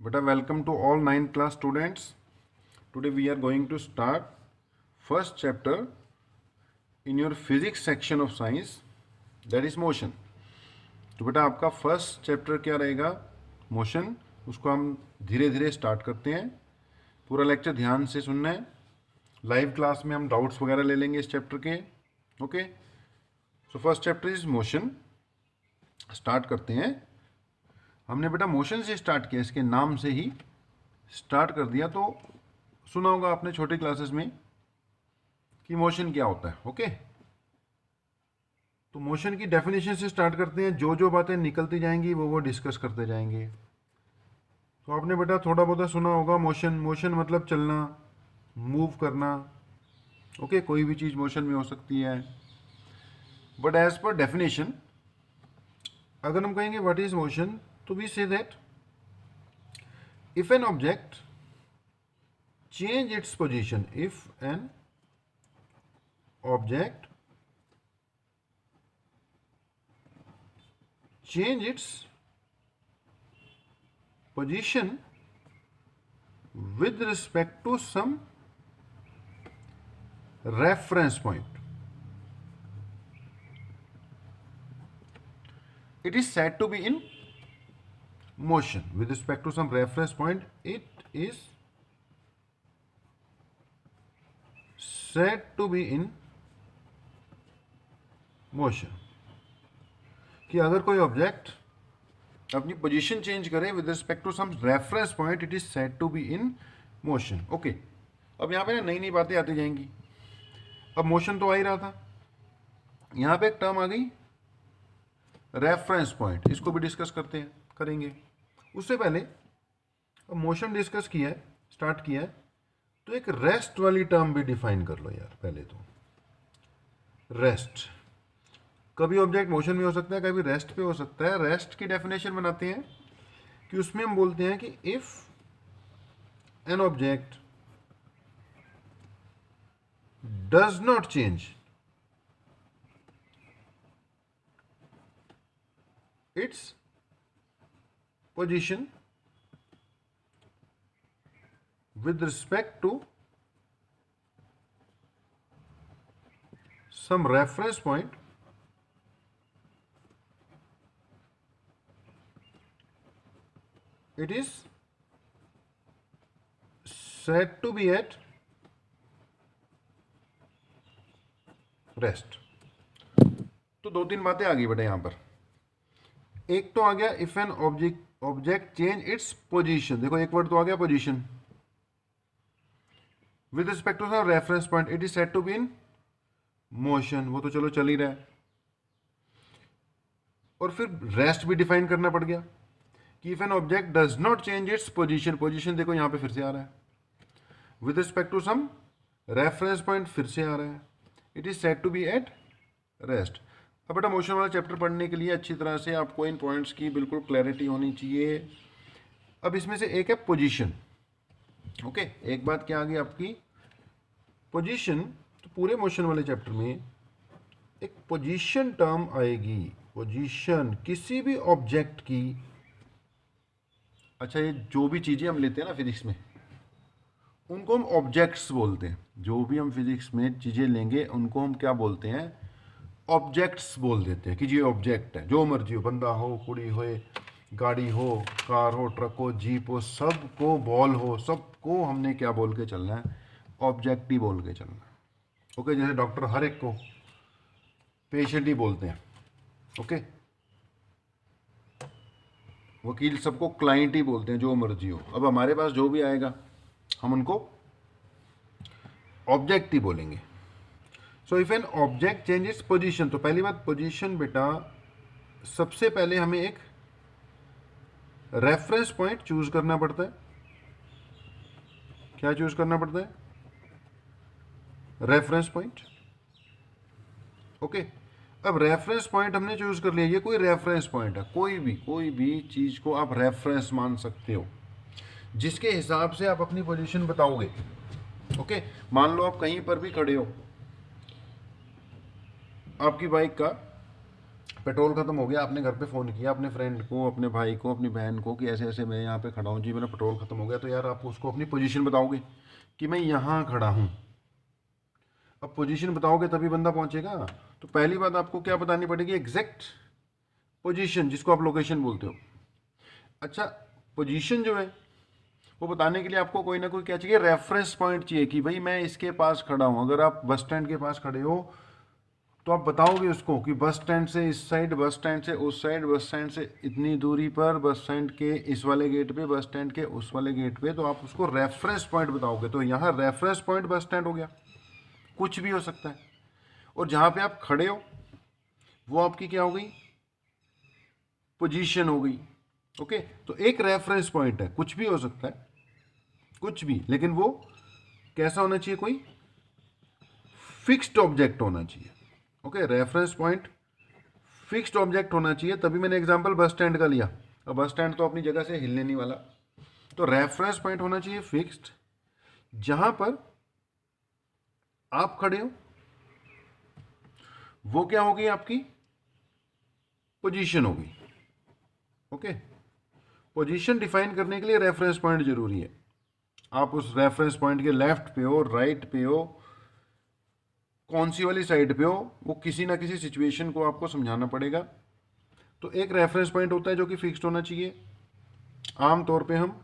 Beta, welcome to all 9th class students. Today we are going to start first chapter in your physics section of science, that is motion. तो बेटा आपका first chapter क्या रहेगा? Motion. उसको हम धीरे धीरे स्टार्ट करते हैं. पूरा लेक्चर ध्यान से सुनना है. लाइव क्लास में हम डाउट्स वगैरह ले लेंगे इस चैप्टर के. Okay, so first chapter is motion. Start करते हैं. हमने बेटा मोशन से स्टार्ट किया, इसके नाम से ही स्टार्ट कर दिया. तो सुना होगा आपने छोटी क्लासेस में कि मोशन क्या होता है. ओके, तो मोशन की डेफिनेशन से स्टार्ट करते हैं. जो जो बातें निकलती जाएंगी वो डिस्कस करते जाएंगे. तो आपने बेटा थोड़ा बहुत सुना होगा मोशन. मोशन मतलब चलना, मूव करना. ओके, कोई भी चीज़ मोशन में हो सकती है. बट एज पर डेफिनेशन अगर हम कहेंगे व्हाट इज मोशन, तो we say that if an object change its position, if an object change its position with respect to some reference point, it is said to be in motion. With respect to some reference point, it is said to be in motion. कि अगर कोई object अपनी position change करे with respect to some reference point, it is said to be in motion. Okay, अब यहाँ पे ना नई नई बातें आती जाएंगी. अब मोशन तो आ ही रहा था, यहाँ पे एक टर्म आ गई रेफरेंस पॉइंट. इसको भी डिस्कस करेंगे. उससे पहले अब मोशन डिस्कस किया है, स्टार्ट किया है, तो एक रेस्ट वाली टर्म भी डिफाइन कर लो यार. पहले तो रेस्ट, कभी ऑब्जेक्ट मोशन में हो सकता है, कभी रेस्ट पे हो सकता है. रेस्ट की डेफिनेशन बनाते हैं कि उसमें हम बोलते हैं कि if an object does not change it's position with respect to some reference point, it is said to be at rest. तो दो तीन बातें आ गई बेटा यहां पर. एक तो आ गया if an object change its position. देखो एक वर्ड तो आ गया position. With respect to some reference point, it is said to be in motion. वो तो चलो चल ही रहा है. और फिर रेस्ट भी डिफाइन करना पड़ गया कि if an object does not change its position. Position देखो यहां पे फिर से आ रहा है. With respect to some reference point फिर से आ रहा है. It is said to be at rest. अब बेटा मोशन वाला चैप्टर पढ़ने के लिए अच्छी तरह से आपको इन पॉइंट्स की बिल्कुल क्लैरिटी होनी चाहिए. अब इसमें से एक है पोजीशन. ओके, एक बात क्या आ गई आपकी पोजीशन. तो पूरे मोशन वाले चैप्टर में एक पोजीशन टर्म आएगी. पोजीशन किसी भी ऑब्जेक्ट की. अच्छा, ये जो भी चीज़ें हम लेते हैं ना फिजिक्स में, उनको हम ऑब्जेक्ट्स बोलते हैं. जो भी हम फिजिक्स में चीज़ें लेंगे उनको हम क्या बोलते हैं? ऑब्जेक्ट्स बोल देते हैं कि ये ऑब्जेक्ट है. जो मर्जी हो, बंदा हो, कुड़ी हो, गाड़ी हो, कार हो, ट्रक हो, जीप हो, सबको, बॉल हो, सबको हमने क्या बोल के चलना है? ऑब्जेक्ट ही बोल के चलना है. ओके, जैसे डॉक्टर हर एक को पेशेंट ही बोलते हैं. ओके, वकील सबको क्लाइंट ही बोलते हैं, जो मर्जी हो. अब हमारे पास जो भी आएगा हम उनको ऑब्जेक्ट ही बोलेंगे. सो if an object change its position, तो पहली बात पोजीशन बेटा, सबसे पहले हमें एक रेफरेंस पॉइंट चूज करना पड़ता है. क्या चूज करना पड़ता है? Reference point. ओके, अब रेफरेंस पॉइंट हमने चूज कर लिया. ये कोई रेफरेंस पॉइंट है, कोई भी चीज को आप रेफरेंस मान सकते हो, जिसके हिसाब से आप अपनी पोजीशन बताओगे. ओके, मान लो आप कहीं पर भी खड़े हो, आपकी बाइक का पेट्रोल खत्म हो गया, आपने घर पे फ़ोन किया अपने फ्रेंड को, अपने भाई को, अपनी बहन को कि ऐसे ऐसे मैं यहाँ पे खड़ा हूँ जी, मेरा पेट्रोल खत्म हो गया। तो यार आप उसको अपनी पोजीशन बताओगे कि मैं यहाँ खड़ा हूँ। अब पोजीशन बताओगे तभी बंदा पहुँचेगा। तो पहली बात आपको क्या बतानी पड़ेगी, एग्जैक्ट पोजीशन, जिसको आप लोकेशन बोलते हो। अच्छा, पोजीशन जो है वो बताने के लिए आपको कोई ना कोई क्या चाहिए, रेफरेंस पॉइंट चाहिए कि भाई मैं इसके पास खड़ा हूँ। अगर आप बस स्टैंड के पास खड़े हो तो आप बताओगे उसको कि बस स्टैंड से इस साइड, बस स्टैंड से उस साइड, बस स्टैंड से इतनी दूरी पर, बस स्टैंड के इस वाले गेट पे, बस स्टैंड के उस वाले गेट पे। तो आप उसको रेफरेंस पॉइंट बताओगे। तो यहाँ रेफरेंस पॉइंट बस स्टैंड हो गया, कुछ भी हो सकता है। और जहाँ पे आप खड़े हो वो आपकी क्या हो गई, पोजीशन हो गई। ओके, तो एक रेफरेंस पॉइंट है, कुछ भी हो सकता है, कुछ भी, लेकिन वो कैसा होना चाहिए, कोई फिक्स्ड ऑब्जेक्ट होना चाहिए। Okay, reference point fixed object होना चाहिए। तभी मैंने एग्जांपल बस स्टैंड का लिया। अब बस स्टैंड तो अपनी जगह से हिलने नहीं वाला, तो रेफरेंस पॉइंट होना चाहिए फिक्स्ड, जहां पर आप खड़े हो वो क्या होगी, आपकी पोजीशन होगी। ओके, पोजीशन डिफाइन करने के लिए रेफरेंस पॉइंट जरूरी है। आप उस रेफरेंस पॉइंट के लेफ्ट पे हो, राइट पे हो, कौन सी वाली साइड पे हो, वो किसी ना किसी सिचुएशन को आपको समझाना पड़ेगा। तो एक रेफरेंस पॉइंट होता है जो कि फिक्स्ड होना चाहिए। आमतौर पे हम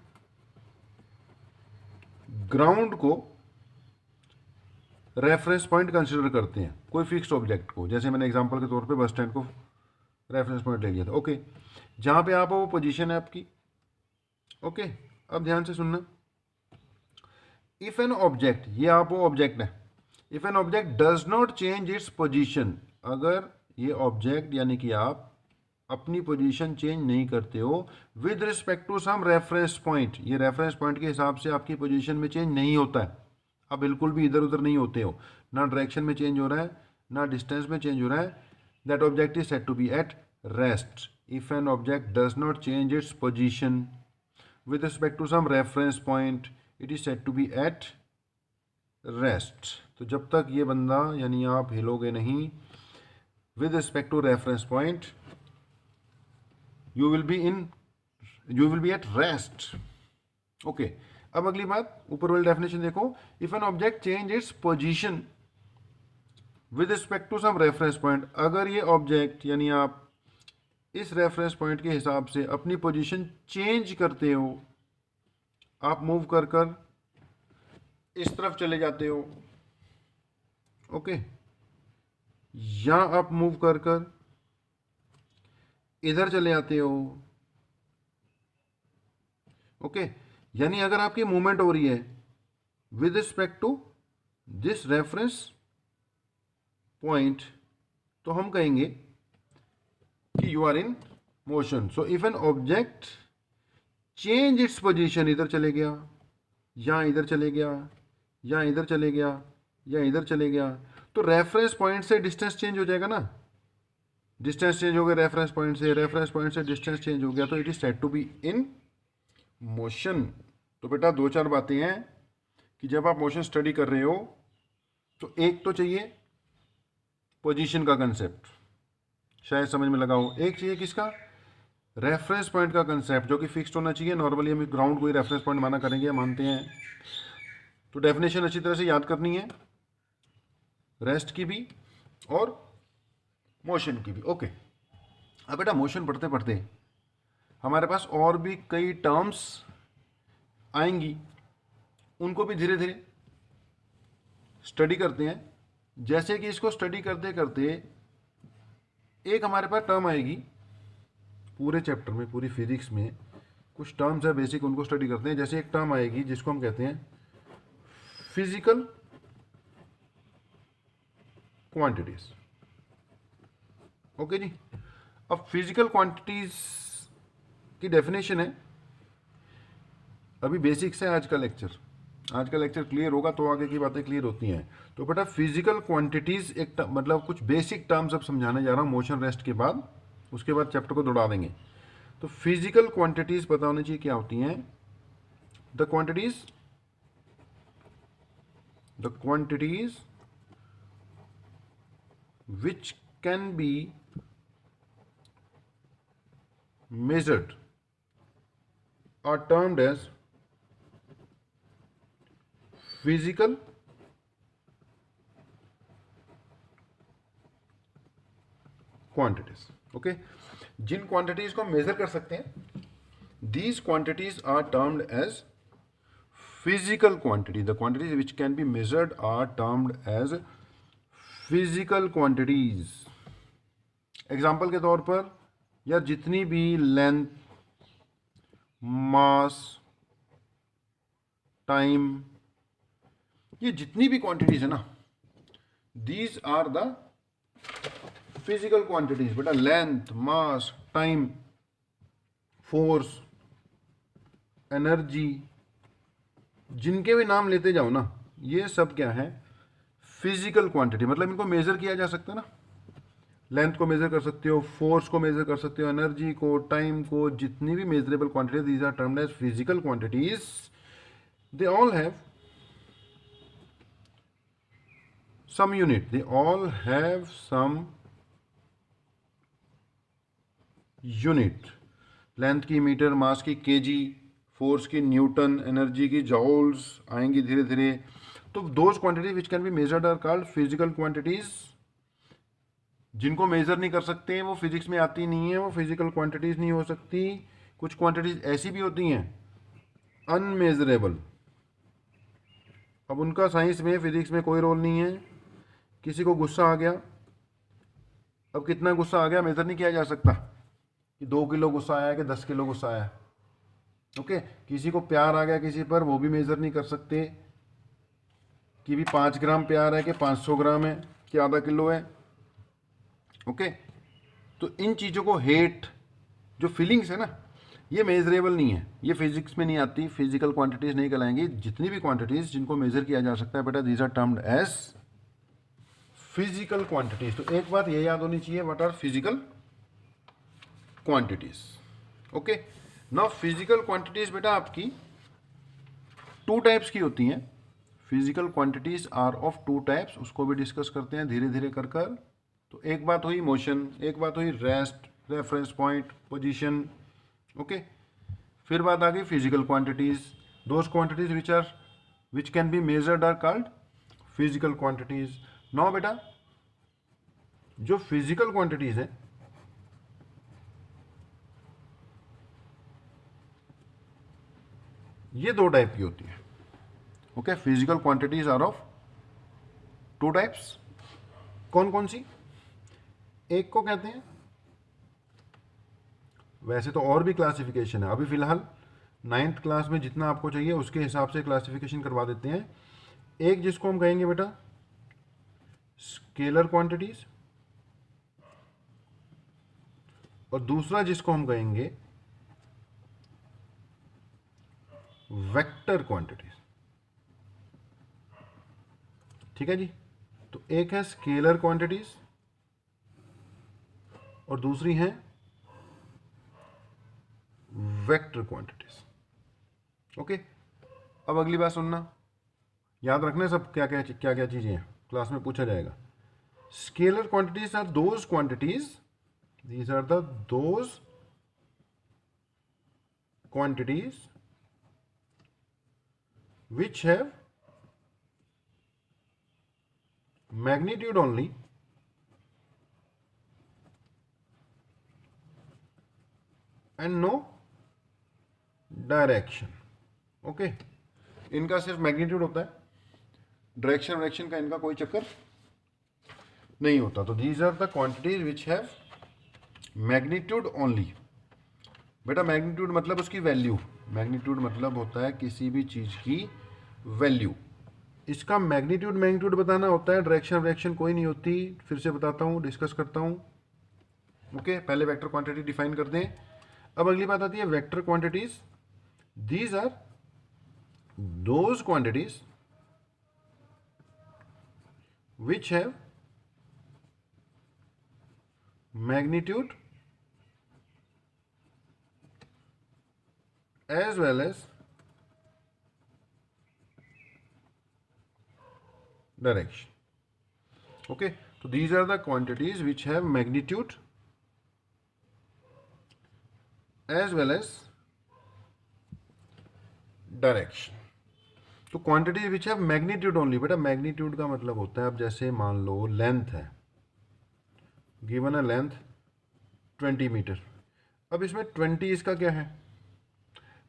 ग्राउंड को रेफरेंस पॉइंट कंसिडर करते हैं, कोई फिक्स्ड ऑब्जेक्ट को। जैसे मैंने एग्जांपल के तौर पे बस स्टैंड को रेफरेंस पॉइंट ले लिया था। ओके, जहां पे आप हो वो पोजीशन है आपकी। ओके, अब ध्यान से सुनना। इफ एन ऑब्जेक्ट, ये आप वो ऑब्जेक्ट है, if an object does not change its position, अगर ये ऑब्जेक्ट यानी कि आप अपनी पोजीशन चेंज नहीं करते हो with respect to some reference point, ये रेफरेंस पॉइंट के हिसाब से आपकी पोजीशन में चेंज नहीं होता है, आप बिल्कुल भी इधर उधर नहीं होते हो, ना डायरेक्शन में चेंज हो रहा है, ना डिस्टेंस में चेंज हो रहा है, that object is said to be at rest. If an object does not change its position with respect to some reference point, it is said to be at rest। तो जब तक ये बंदा यानी आप हिलोगे नहीं with respect to reference point, you will be at rest। Okay, अब अगली बात, ऊपर वाली डेफिनेशन देखो। If an object change its position with respect to some reference point, अगर ये ऑब्जेक्ट यानी आप इस रेफरेंस पॉइंट के हिसाब से अपनी पोजीशन चेंज करते हो, आप मूव कर कर इस तरफ चले जाते हो, ओके, या आप मूव कर कर इधर चले आते हो। ओके, यानी अगर आपकी मूवमेंट हो रही है with respect to this reference point, तो हम कहेंगे कि you are in motion. So if an object change its position, इधर चले गया, या इधर चले गया, या इधर चले गया, या इधर चले गया, तो रेफरेंस पॉइंट से डिस्टेंस चेंज हो जाएगा ना। डिस्टेंस चेंज हो गया रेफरेंस पॉइंट से, रेफरेंस पॉइंट से डिस्टेंस चेंज हो गया, तो it is said to be in motion. तो बेटा दो चार बातें हैं कि जब आप मोशन स्टडी कर रहे हो तो एक तो चाहिए पोजीशन का कंसेप्ट, शायद समझ में लगा हो। एक चाहिए किसका, रेफरेंस पॉइंट का कंसेप्ट, जो कि फिक्स्ड होना चाहिए। नॉर्मली हम ग्राउंड को ही रेफरेंस पॉइंट माना करेंगे, मानते हैं। तो डेफिनेशन अच्छी तरह से याद करनी है, रेस्ट की भी और मोशन की भी। ओके, अब बेटा मोशन पढ़ते पढ़ते हमारे पास और भी कई टर्म्स आएंगी, उनको भी धीरे धीरे स्टडी करते हैं। जैसे कि इसको स्टडी करते करते एक हमारे पास टर्म आएगी, पूरे चैप्टर में, पूरी फिजिक्स में कुछ टर्म्स है बेसिक, उनको स्टडी करते हैं। जैसे एक टर्म आएगी जिसको हम कहते हैं फिजिकल क्वांटिटीज। ओके जी, अब फिजिकल क्वांटिटीज की डेफिनेशन है, अभी बेसिक्स है आज का लेक्चर। आज का लेक्चर क्लियर होगा तो आगे की बातें क्लियर होती हैं। तो बेटा फिजिकल क्वांटिटीज एक मतलब कुछ बेसिक टर्म्स अब समझाने जा रहा हूँ मोशन रेस्ट के बाद, उसके बाद चैप्टर को दौड़ा देंगे। तो फिजिकल क्वांटिटीज पता होनी चाहिए क्या होती हैं। The quantities which can be measured are termed as physical quantities. Okay, जिन क्वांटिटीज को मेजर कर सकते हैं, these quantities are termed as physical quantity. The quantities which can be measured are termed as physical quantities. Example के तौर पर, या जितनी भी लेंथ, मास, टाइम, ये जितनी भी क्वांटिटीज है ना, these are the physical quantities बेटा. Length, mass, time, force, energy, जिनके भी नाम लेते जाओ ना, ये सब क्या है? Physical quantity. मतलब इनको मेजर किया जा सकता है ना. लेंथ को मेजर कर सकते हो, फोर्स को मेजर कर सकते हो, एनर्जी को, टाइम को, जितनी भी measurable quantity, these are termed as physical quantities. They all have some unit. They all have some unit. Length की मीटर, मास की केजी, फोर्स की न्यूटन, एनर्जी की जॉल्स आएंगी धीरे धीरे. तो those quantities which can be measured are called physical quantities. जिनको measure नहीं कर सकते वो फिजिक्स में आती नहीं है, वो फिजिकल क्वांटिटीज नहीं हो सकती. कुछ क्वांटिटीज ऐसी भी होती हैं अनमेजरेबल. अब उनका साइंस में, फिजिक्स में कोई रोल नहीं है. किसी को गुस्सा आ गया, अब कितना गुस्सा आ गया मेजर नहीं किया जा सकता कि 2 किलो गुस्सा आया कि 10 किलो गुस्सा आया. ओके, किसी को प्यार आ गया किसी पर, वो भी मेजर नहीं कर सकते कि भी 5 ग्राम प्यार है कि 500 ग्राम है कि आधा किलो है. ओके, तो इन चीज़ों को, हेट, जो फीलिंग्स है ना, ये मेजरेबल नहीं है, ये फिजिक्स में नहीं आती, फिजिकल क्वांटिटीज नहीं कहलाएंगी. जितनी भी क्वांटिटीज जिनको मेजर किया जा सकता है बेटा, these are termed as physical quantities. तो एक बात ये याद होनी चाहिए, what are physical quantities. Okay, now physical quantities बेटा आपकी 2 टाइप्स की होती हैं. Physical quantities are of 2 types. उसको भी डिस्कस करते हैं धीरे धीरे कर कर. तो एक बात हुई मोशन, एक बात हुई rest, reference point, position. Okay, फिर बात आ गई physical quantities. Those quantities which can be measured are called physical quantities. Now बेटा, जो फिजिकल क्वांटिटीज है, ये 2 टाइप की होती है. Okay, physical quantities are of 2 types. कौन कौन सी? एक को कहते हैं, वैसे तो और भी क्लासिफिकेशन है, अभी फिलहाल 9th क्लास में जितना आपको चाहिए उसके हिसाब से क्लासिफिकेशन करवा देते हैं. एक जिसको हम कहेंगे बेटा स्केलर क्वांटिटीज, और दूसरा जिसको हम कहेंगे वेक्टर क्वांटिटीज. ठीक है जी. तो एक है स्केलर क्वांटिटीज और दूसरी है वेक्टर क्वांटिटीज. ओके, अब अगली बात सुनना, याद रखना सब क्या क्या चीजें हैं, क्लास में पूछा जाएगा. Scalar quantities are those quantities, these are those quantities which have magnitude only and no direction. Okay, इनका सिर्फ मैग्नीट्यूड होता है, डायरेक्शन का इनका कोई चक्कर नहीं होता. तो these are the quantities which have magnitude only. बेटा मैग्नीट्यूड मतलब उसकी वैल्यू. मैग्नीट्यूड मतलब होता है किसी भी चीज़ की वैल्यू. इसका मैग्नीट्यूड बताना होता है, डायरेक्शन कोई नहीं होती. फिर से बताता हूँ, डिस्कस करता हूँ. ओके, पहले वेक्टर क्वांटिटी डिफाइन कर दें. अब अगली बात आती है vector quantities. These are those quantities which have magnitude as well as direction. Okay, so these are the quantities which have magnitude as well as direction. तो क्वांटिटी विच है magnitude only. बेटा मैग्नीट्यूड का मतलब होता है, अब जैसे मान लो लेंथ है, गिवन अ लेंथ 20 मीटर। अब इसमें 20 इसका क्या है,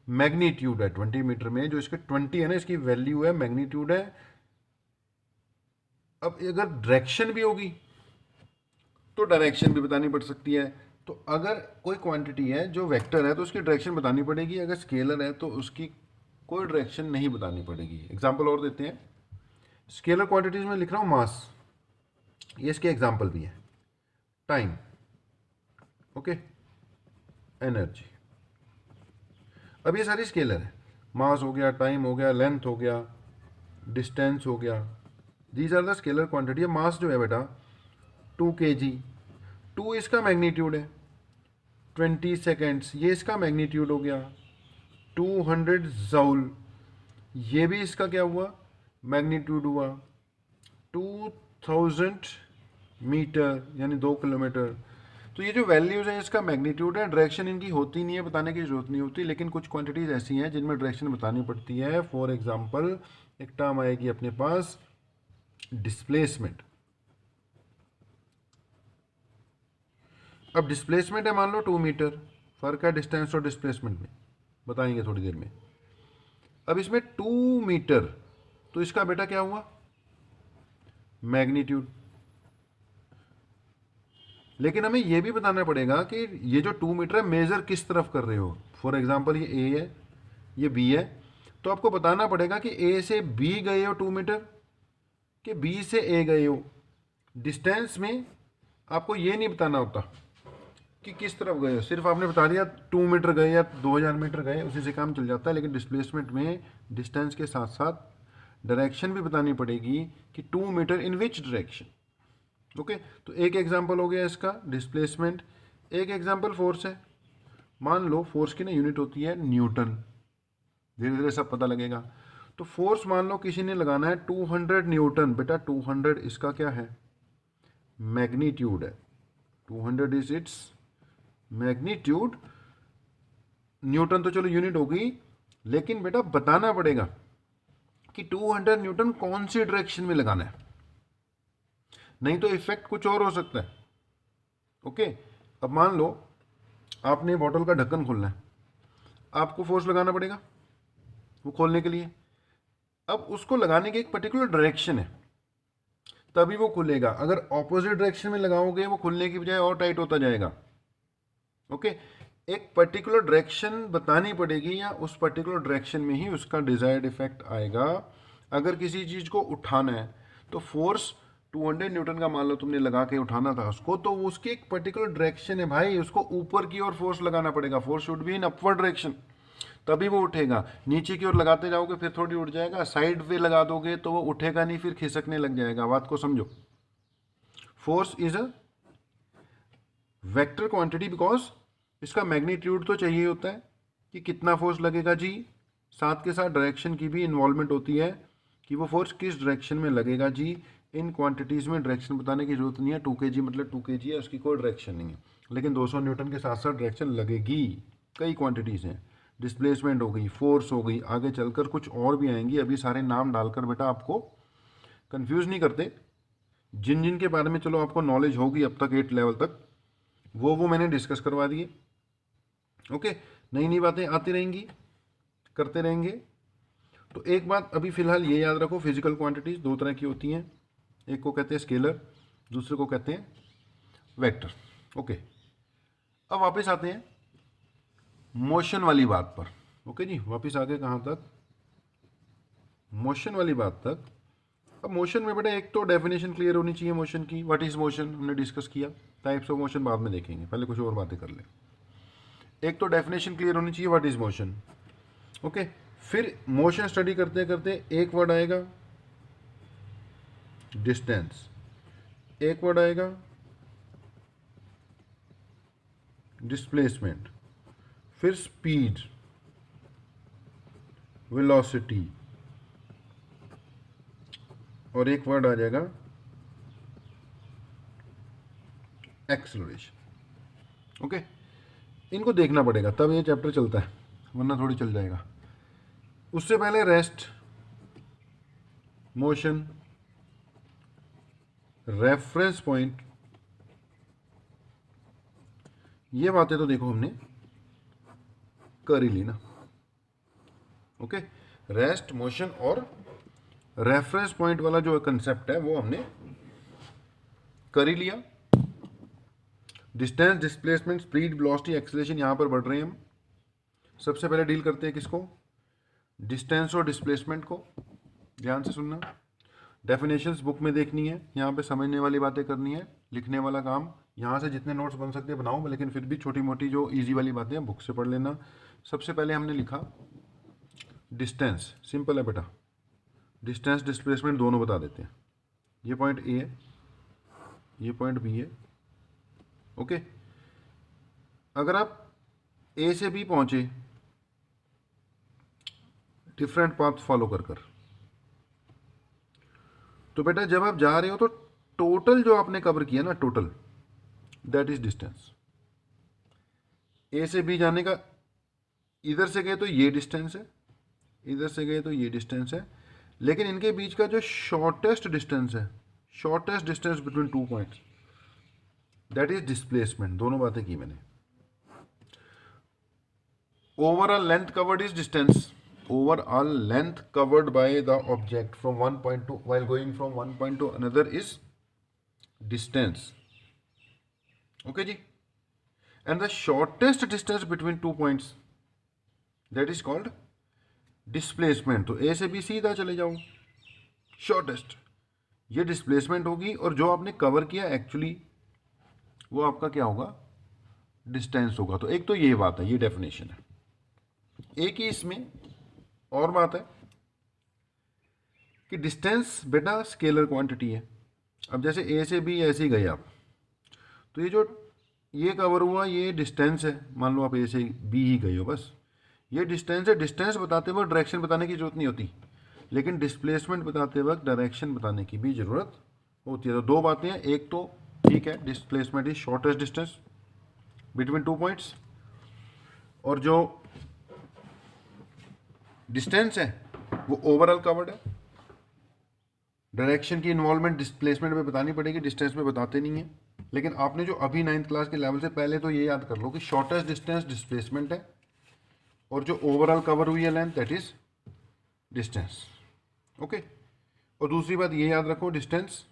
मैग्नीट्यूड है। 20 मीटर में जो इसके 20 है ना, इसकी वैल्यू है, मैग्नीट्यूड है। अब अगर डायरेक्शन भी होगी तो डायरेक्शन भी बतानी पड़ सकती है। तो अगर कोई क्वांटिटी है जो वेक्टर है तो उसकी डायरेक्शन बतानी पड़ेगी, अगर स्केलर है तो उसकी कोई डायरेक्शन नहीं बतानी पड़ेगी। एग्जांपल और देते हैं। स्केलर क्वांटिटीज में लिख रहा हूँ मास, ये इसके एग्जांपल भी है। Time, okay, energy. अब ये सारी स्केलर है। मास हो गया, टाइम हो गया, लेंथ हो गया, डिस्टेंस हो गया, these are the scalar quantity. Mass जो है बेटा 2 kg, 2 इसका मैग्नीट्यूड है, 20 सेकेंड्स ये इसका मैग्नीट्यूड हो गया, 200 जूल ये भी इसका क्या हुआ, मैग्नीट्यूड हुआ, 2000 मीटर यानी 2 किलोमीटर। तो ये जो वैल्यूज़ हैं इसका मैग्नीट्यूड है। डायरेक्शन इनकी होती नहीं है, बताने की जरूरत नहीं होती, लेकिन कुछ क्वांटिटीज़ ऐसी हैं जिनमें डायरेक्शन बतानी पड़ती है। फॉर एग्जांपल एक टर्म आएगी अपने पास डिस्प्लेसमेंट। अब डिस्प्लेसमेंट है मान लो 2 मीटर, फर्क है डिस्टेंस और डिस्प्लेसमेंट में, बताएंगे थोड़ी देर में। अब इसमें 2 मीटर तो इसका बेटा क्या हुआ, मैग्नीट्यूड। लेकिन हमें यह भी बताना पड़ेगा कि ये जो 2 मीटर है मेजर किस तरफ कर रहे हो। फॉर एग्जांपल ये ए है, ये बी है, तो आपको बताना पड़ेगा कि ए से बी गए हो 2 मीटर कि बी से ए गए हो। डिस्टेंस में आपको ये नहीं बताना होता कि किस तरफ गए हो, सिर्फ आपने बता दिया 2 मीटर गए या 2000 मीटर गए, उसी से काम चल जाता है। लेकिन डिस्प्लेसमेंट में डिस्टेंस के साथ साथ डायरेक्शन भी बतानी पड़ेगी कि 2 metre in which direction. Okay, तो एक एग्जांपल हो गया इसका डिस्प्लेसमेंट। एक एग्जांपल फोर्स है। मान लो फोर्स की ना यूनिट होती है न्यूटन, धीरे धीरे सब पता लगेगा। तो फोर्स मान लो किसी ने लगाना है 200 न्यूटन। बेटा 200 इसका क्या है, मैग्नीट्यूड है। 200 इज इट्स मैग्नीट्यूड। न्यूटन तो चलो यूनिट हो गई, लेकिन बेटा बताना पड़ेगा कि 200 न्यूटन कौन सी डायरेक्शन में लगाना है, नहीं तो इफेक्ट कुछ और हो सकता है। ओके, अब मान लो आपने बॉटल का ढक्कन खोलना है, आपको फोर्स लगाना पड़ेगा वो खोलने के लिए। अब उसको लगाने की एक पर्टिकुलर डायरेक्शन है, तभी वो खुलेगा। अगर ऑपोजिट डायरेक्शन में लगाओगे वो खुलने की बजाय और टाइट होता जाएगा। ओके, एक पर्टिकुलर डायरेक्शन बतानी पड़ेगी या उस पर्टिकुलर डायरेक्शन में ही उसका डिजायर्ड इफेक्ट आएगा। अगर किसी चीज को उठाना है तो फोर्स 200 न्यूटन का मान लो तुमने लगा के उठाना था उसको, तो उसकी एक पर्टिकुलर डायरेक्शन है भाई, उसको ऊपर की ओर फोर्स लगाना पड़ेगा। Force should be in upward direction, तभी वो उठेगा। नीचे की ओर लगाते जाओगे फिर थोड़ी उठ जाएगा, साइड पे लगा दोगे तो वो उठेगा नहीं, फिर खिसकने लग जाएगा। बात को समझो। Force is a vector quantity because इसका मैग्नीट्यूड तो चाहिए होता है कि कितना फोर्स लगेगा जी, साथ के साथ डायरेक्शन की भी इन्वॉल्वमेंट होती है कि वो फोर्स किस डायरेक्शन में लगेगा जी। इन क्वांटिटीज़ में डायरेक्शन बताने की जरूरत नहीं है। 2 kg मतलब 2 kg है, उसकी कोई डायरेक्शन नहीं है, लेकिन 200 न्यूटन के साथ साथ डायरेक्शन लगेगी। कई क्वांटिटीज़ हैं, डिस्प्लेसमेंट हो गई, फोर्स हो गई, आगे चलकर कुछ और भी आएंगी। अभी सारे नाम डालकर बेटा आपको कंफ्यूज नहीं करते। जिन जिन के बारे में चलो आपको नॉलेज होगी अब तक 8 लेवल तक, वो मैंने डिस्कस करवा दिए। ओके, नई नई बातें आती रहेंगी, करते रहेंगे। तो एक बात अभी फिलहाल ये याद रखो, फिजिकल क्वांटिटीज 2 तरह की होती हैं, एक को कहते हैं स्केलर, दूसरे को कहते हैं वेक्टर। ओके, अब वापस आते हैं मोशन वाली बात पर। ओके जी, वापस आ गए कहाँ तक, मोशन वाली बात तक। अब मोशन में बेटा एक तो डेफिनेशन क्लियर होनी चाहिए मोशन की। व्हाट इज मोशन हमने डिस्कस किया, टाइप्स ऑफ मोशन बाद में देखेंगे, पहले कुछ और बातें कर लें। एक तो डेफिनेशन क्लियर होनी चाहिए व्हाट इज मोशन। ओके, फिर मोशन स्टडी करते करते एक वर्ड आएगा डिस्टेंस, एक वर्ड आएगा डिस्प्लेसमेंट, फिर स्पीड, वेलोसिटी, और एक वर्ड आ जाएगा एक्सेलरेशन। ओके, इनको देखना पड़ेगा तब ये चैप्टर चलता है, वरना थोड़ी चल जाएगा। उससे पहले रेस्ट, मोशन, रेफरेंस पॉइंट, ये बातें तो देखो हमने कर ही ली ना। ओके, रेस्ट, मोशन और रेफरेंस पॉइंट वाला जो कंसेप्ट है वो हमने कर ही लिया। Distance, displacement, speed, velocity, acceleration, यहां पर बढ़ रहे हैं हम। सबसे पहले डील करते हैं किसको, डिस्टेंस और डिस्प्लेसमेंट को। ध्यान से सुनना, डेफिनेशंस बुक में देखनी है, यहाँ पे समझने वाली बातें करनी है, लिखने वाला काम यहाँ से जितने नोट्स बन सकते हैं बनाओ, लेकिन फिर भी छोटी मोटी जो इजी वाली बातें हैं बुक से पढ़ लेना। सबसे पहले हमने लिखा डिस्टेंस, सिंपल है बेटा, डिस्टेंस डिस्प्लेसमेंट दोनों बता देते हैं। ये पॉइंट ए है, ये पॉइंट बी है। ओके, अगर आप ए से बी पहुंचे डिफरेंट पाथ फॉलो कर कर, तो बेटा जब आप जा रहे हो तो टोटल जो आपने कवर किया ना, टोटल दैट इज डिस्टेंस। ए से बी जाने का, इधर से गए तो ये डिस्टेंस है, इधर से गए तो ये डिस्टेंस है, लेकिन इनके बीच का जो शॉर्टेस्ट डिस्टेंस है, shortest distance between two points, that is displacement. दोनों बातें की मैंने। Overall length covered is distance, overall length covered by the object from one point to while going from one point to another is distance. Okay ji, and the shortest distance between two points, that is called displacement. तो A से B सीधा चले जाओ, shortest, ये displacement होगी, और जो आपने कवर किया एक्चुअली वो आपका क्या होगा, डिस्टेंस होगा। तो एक तो ये बात है, ये डेफिनेशन है। एक ही इसमें और बात है कि डिस्टेंस बेटा स्केलर क्वांटिटी है। अब जैसे ए से बी ऐसे ही गए आप, तो ये जो ये कवर हुआ ये डिस्टेंस है, मान लो आप ए से बी ही गए हो, बस ये डिस्टेंस है। डिस्टेंस बताते वक्त डायरेक्शन बताने की जरूरत नहीं होती, लेकिन डिस्प्लेसमेंट बताते वक्त डायरेक्शन बताने की भी जरूरत होती है। तो दो बातें हैं, एक तो ठीक है displacement is shortest distance between two points, और जो डिस्टेंस है वो ओवरऑल कवर्ड है। डायरेक्शन की इन्वॉल्वमेंट डिस्प्लेसमेंट में बतानी पड़ेगी, डिस्टेंस में बताते नहीं है। लेकिन आपने जो अभी 9th क्लास के लेवल से पहले तो ये याद कर लो कि शॉर्टेस्ट डिस्टेंस डिस्प्लेसमेंट है, और जो ओवरऑल कवर हुई है length that is distance. Okay, और दूसरी बात ये याद रखो, डिस्टेंस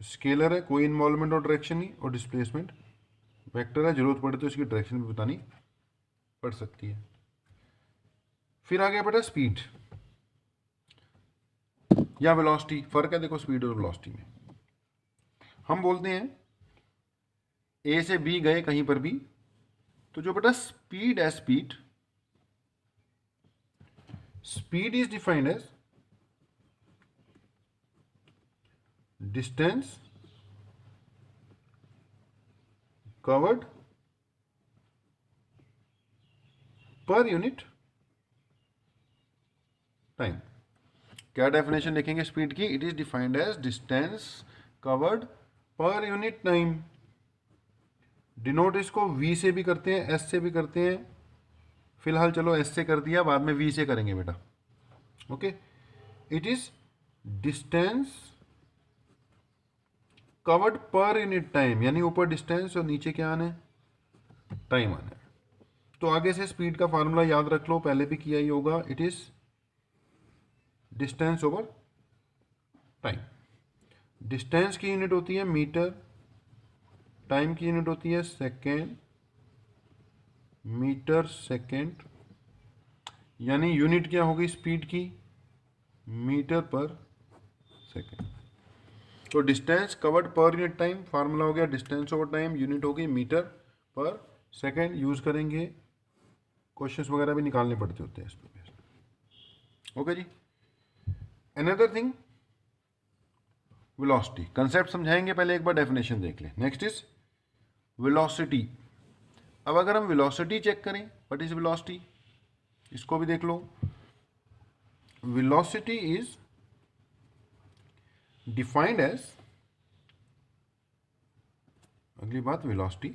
स्केलर है, कोई इन्वॉल्वमेंट और डायरेक्शन नहीं, और डिस्प्लेसमेंट वेक्टर है, जरूरत पड़े तो इसकी डायरेक्शन भी बतानी पड़ सकती है। फिर आ गया बेटा स्पीड या वेलोसिटी। फर्क है देखो स्पीड और वेलोसिटी में। हम बोलते हैं ए से बी गए कहीं पर भी, तो जो बेटा स्पीड है, speed is defined as distance covered per unit time. क्या डेफिनेशन लिखेंगे स्पीड की, it is defined as distance covered per unit time. Denote इसको वी से भी करते हैं, एस से भी करते हैं, फिलहाल चलो एस से कर दिया, बाद में वी से करेंगे बेटा। Okay, it is distance covered per unit time, यानी ऊपर डिस्टेंस और नीचे क्या आना है, टाइम आना है। तो आगे से स्पीड का फार्मूला याद रख लो, पहले भी किया ही होगा, it is distance over time. Distance की यूनिट होती है मीटर, टाइम की यूनिट होती है सेकेंड, मीटर सेकेंड, यानी यूनिट क्या होगी स्पीड की, मीटर पर सेकेंड। तो distance covered per unit time, formula हो गया डिस्टेंस ओवर टाइम, यूनिट होगी मीटर पर सेकेंड। यूज करेंगे, क्वेश्चंस वगैरह भी निकालने पड़ते होते हैं इस पर। ओके जी, अनदर थिंग वेलोसिटी, कंसेप्ट समझाएंगे, पहले एक बार डेफिनेशन देख लें। Next is velocity. अब अगर हम वेलोसिटी चेक करें, व्हाट इज वेलोसिटी, इसको भी देख लो। वेलोसिटी इज डिफाइंड एज, अगली बात velocity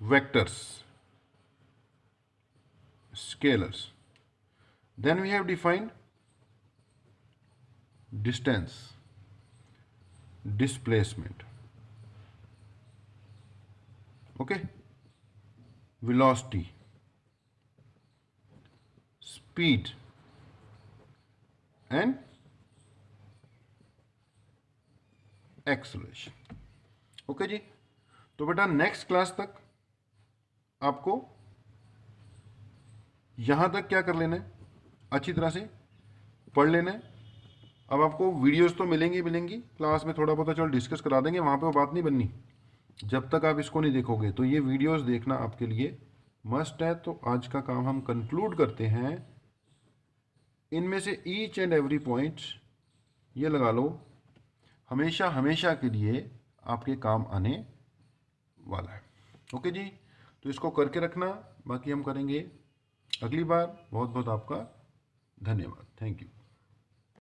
vectors, scalars. Then we have defined distance, displacement, okay, velocity, speed and acceleration. Okay जी। तो बेटा नेक्स्ट क्लास तक आपको यहां तक क्या कर लेना है, अच्छी तरह से पढ़ लेना है। अब आपको वीडियोस तो मिलेंगी क्लास में, थोड़ा बहुत चलो डिस्कस करा देंगे, वहां पे वो बात नहीं बननी जब तक आप इसको नहीं देखोगे। तो ये वीडियोस देखना आपके लिए मस्ट है। तो आज का काम हम कंक्लूड करते हैं। इनमें से ईच एंड एवरी पॉइंट ये लगा लो, हमेशा हमेशा के लिए आपके काम आने वाला है। ओके जी, तो इसको करके रखना, बाकी हम करेंगे अगली बार। बहुत बहुत आपका धन्यवाद। Thank you.